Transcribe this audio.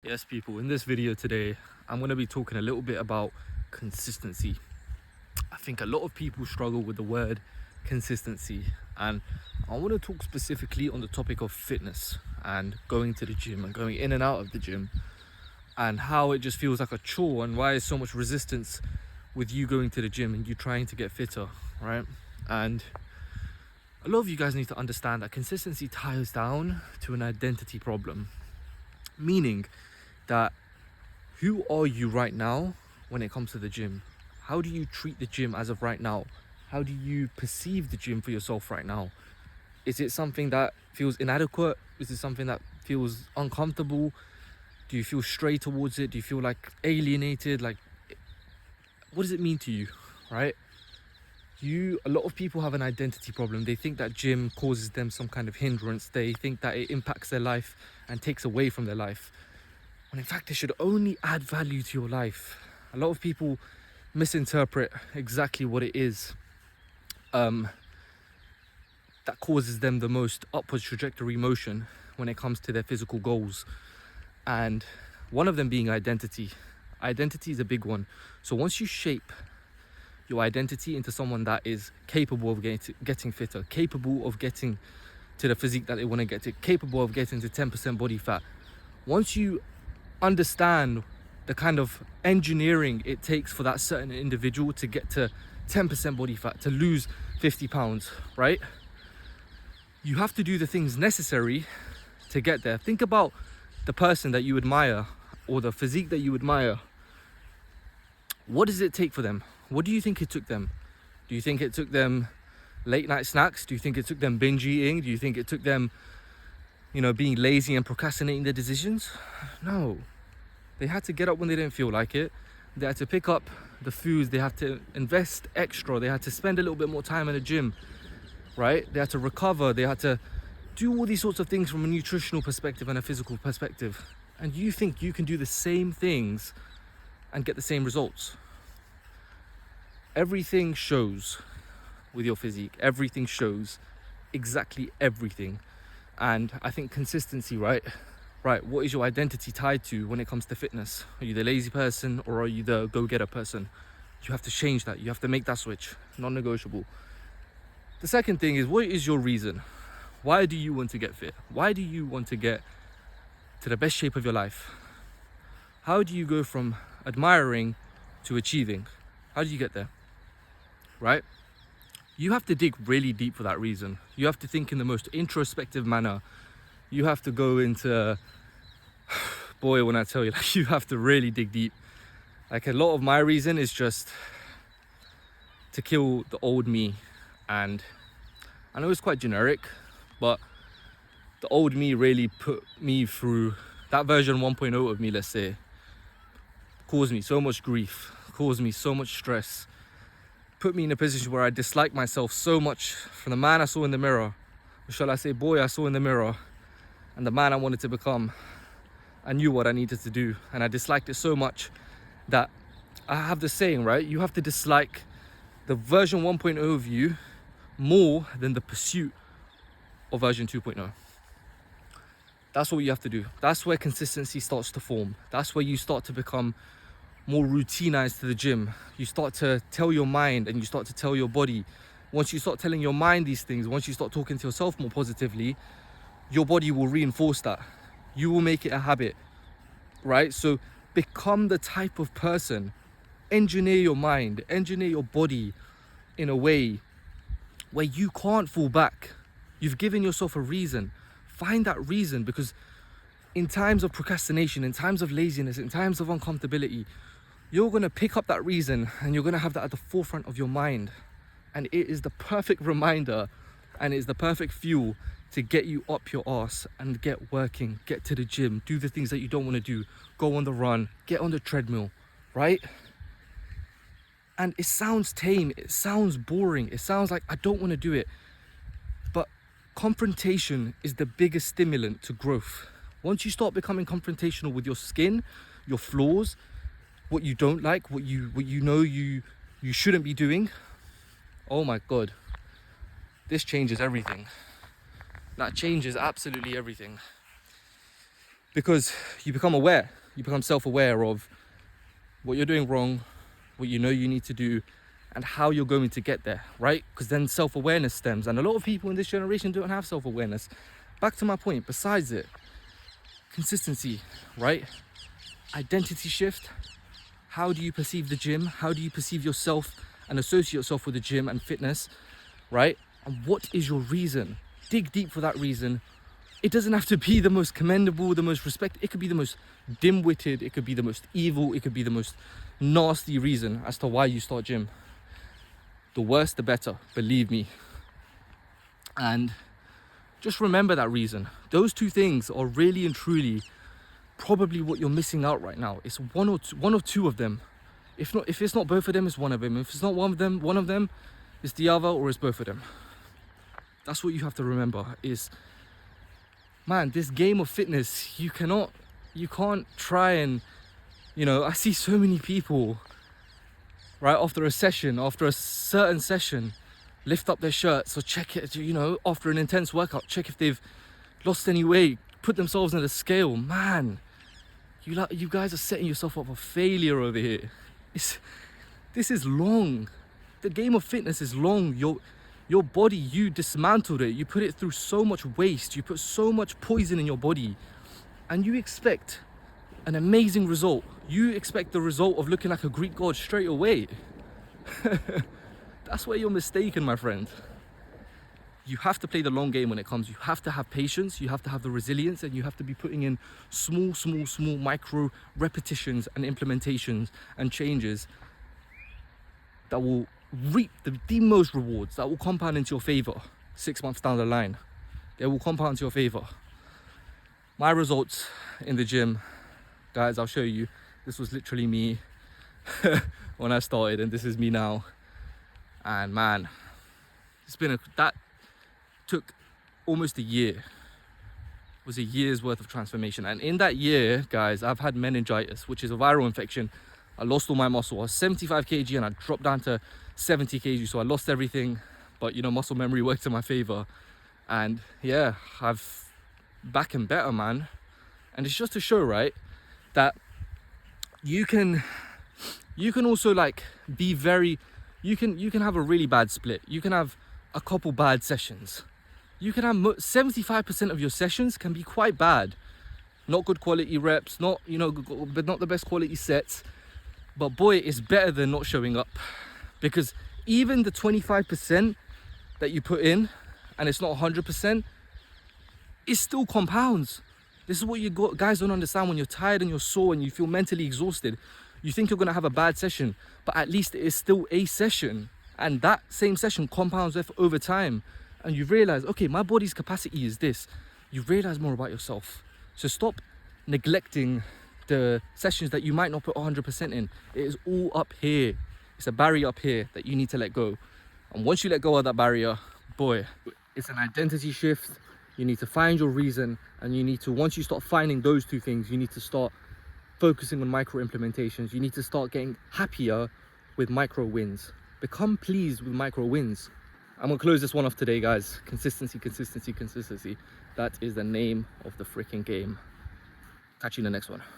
Yes, people, in this video today, I'm going to be talking a little bit about consistency. I think a lot of people struggle with the word consistency, and I want to talk specifically on the topic of fitness and going to the gym and going in and out of the gym, and how it just feels like a chore and why there's so much resistance with you going to the gym and you trying to get fitter, right? And a lot of you guys need to understand that consistency ties down to an identity problem, meaning that who are you right now when it comes to the gym? How do you treat the gym as of right now? How do you perceive the gym for yourself right now? Is it something that feels inadequate? Is it something that feels uncomfortable? Do you feel stray towards it? Do you feel like alienated? Like, what does it mean to you, right? A lot of people have an identity problem. They think that gym causes them some kind of hindrance. They think that it impacts their life and takes away from their life, when in fact it should only add value to your life. A lot of people misinterpret exactly what it is that causes them the most upward trajectory motion when it comes to their physical goals, and one of them being identity. Identity is a big one. So once you shape your identity into someone that is capable of getting fitter, capable of getting to the physique that they want to get to, capable of getting to 10% body fat, once you understand the kind of engineering it takes for that certain individual to get to 10% body fat, to lose 50 pounds, right? You have to do the things necessary to get there. Think about the person that you admire or the physique that you admire. What does it take for them? What do you think it took them? Do you think it took them late night snacks? Do you think it took them binge eating? Do you think it took them, being lazy and procrastinating their decisions? No. They had to get up when they didn't feel like it. They had to pick up the foods. They had to invest extra. They had to spend a little bit more time in the gym, right? They had to recover. They had to do all these sorts of things from a nutritional perspective and a physical perspective. And you think you can do the same things and get the same results? Everything shows with your physique. Everything shows, exactly everything. And I think consistency, right, what is your identity tied to when it comes to fitness? Are you the lazy person or are you the go-getter person? You have to change that. You have to make that switch, non-negotiable. The second thing is, what is your reason? Why do you want to get fit? Why do you want to get to the best shape of your life? How do you go from admiring to achieving? How do you get there, right? You have to dig really deep for that reason. You have to think in the most introspective manner. You have to go into, boy, when I tell you, you have to really dig deep. Like, a lot of my reason is just to kill the old me. And I know it's quite generic, but the old me really put me through, that version 1.0 of me, let's say, caused me so much grief, caused me so much stress, put me in a position where I dislike myself so much from the man I saw in the mirror, or shall I say boy I saw in the mirror, and the man I wanted to become. I knew what I needed to do, and I disliked it so much that I have the saying, right? You have to dislike the version 1.0 of you more than the pursuit of version 2.0. That's what you have to do. That's where consistency starts to form. That's where you start to become more routinized to the gym. You start to tell your mind and you start to tell your body. Once you start telling your mind these things, once you start talking to yourself more positively, your body will reinforce that. You will make it a habit, right? So become the type of person, engineer your mind, engineer your body in a way where you can't fall back. You've given yourself a reason. Find that reason, because in times of procrastination, in times of laziness, in times of uncomfortability, you're going to pick up that reason and you're going to have that at the forefront of your mind. And it is the perfect reminder and it is the perfect fuel to get you up your arse and get working, get to the gym, do the things that you don't want to do, go on the run, get on the treadmill, right? And it sounds tame, it sounds boring, it sounds like I don't want to do it. But confrontation is the biggest stimulant to growth. Once you start becoming confrontational with your skin, your flaws, what you don't like, what you know you shouldn't be doing, oh my God, this changes everything. That changes absolutely everything. Because you become aware. You become self-aware of what you're doing wrong, what you know you need to do, and how you're going to get there, right? Because then self-awareness stems, and a lot of people in this generation don't have self-awareness. Back to my point, besides it, consistency, right? Identity shift. How do you perceive the gym? How do you perceive yourself and associate yourself with the gym and fitness, right? And what is your reason? Dig deep for that reason. It doesn't have to be the most commendable, the most respected. It could be the most dim-witted. It could be the most evil. It could be the most nasty reason as to why you start gym. The worse, the better, believe me. And just remember that reason. Those two things are really and truly probably what you're missing out right now. It's one or two of them. If it's not both of them, it's one of them. If it's not one of them, it's the other, or it's both of them. That's what you have to remember is, man, this game of fitness, you can't try and, I see so many people, right, after a certain session, lift up their shirts or check it, after an intense workout, check if they've lost any weight, put themselves on the scale. Man, you guys are setting yourself up for failure over here. This is long. The game of fitness is long. Your body, you dismantled it. You put it through so much waste. You put so much poison in your body, and you expect an amazing result. You expect the result of looking like a Greek god straight away. That's where you're mistaken, my friend. You have to play the long game when it comes. You have to have patience, you have to have the resilience, and you have to be putting in small micro repetitions and implementations and changes that will reap the most rewards, that will compound into your favor 6 months down the line. They will compound to your favor. My results in the gym, guys, I'll show you. This was literally me when I started, and this is me now. And man, that took almost a year. It was a year's worth of transformation. And in that year, guys, I've had meningitis, which is a viral infection. I lost all my muscle. I was 75 kg and I dropped down to 70 kg. So I lost everything, but muscle memory worked in my favor. And yeah, I've back and better, man. And it's just to show, right, that you can also be very, you can have a really bad split. You can have a couple bad sessions. You can have 75% of your sessions can be quite bad. Not good quality reps, not but not the best quality sets. But boy, it's better than not showing up, because even the 25% that you put in, and it's not 100%, it still compounds. This is what guys don't understand. When you're tired and you're sore and you feel mentally exhausted, you think you're gonna have a bad session, but at least it is still a session, and that same session compounds over time. And you realize, okay, my body's capacity is this. You realize more about yourself. So stop neglecting the sessions that you might not put 100% in. It is all up here. It's a barrier up here that you need to let go. And once you let go of that barrier, boy, it's an identity shift. You need to find your reason, and you need to, once you start finding those two things, you need to start focusing on micro implementations. You need to start getting happier with micro wins. Become pleased with micro wins. I'm gonna close this one off today, guys. Consistency. That is the name of the freaking game. Catch you in the next one.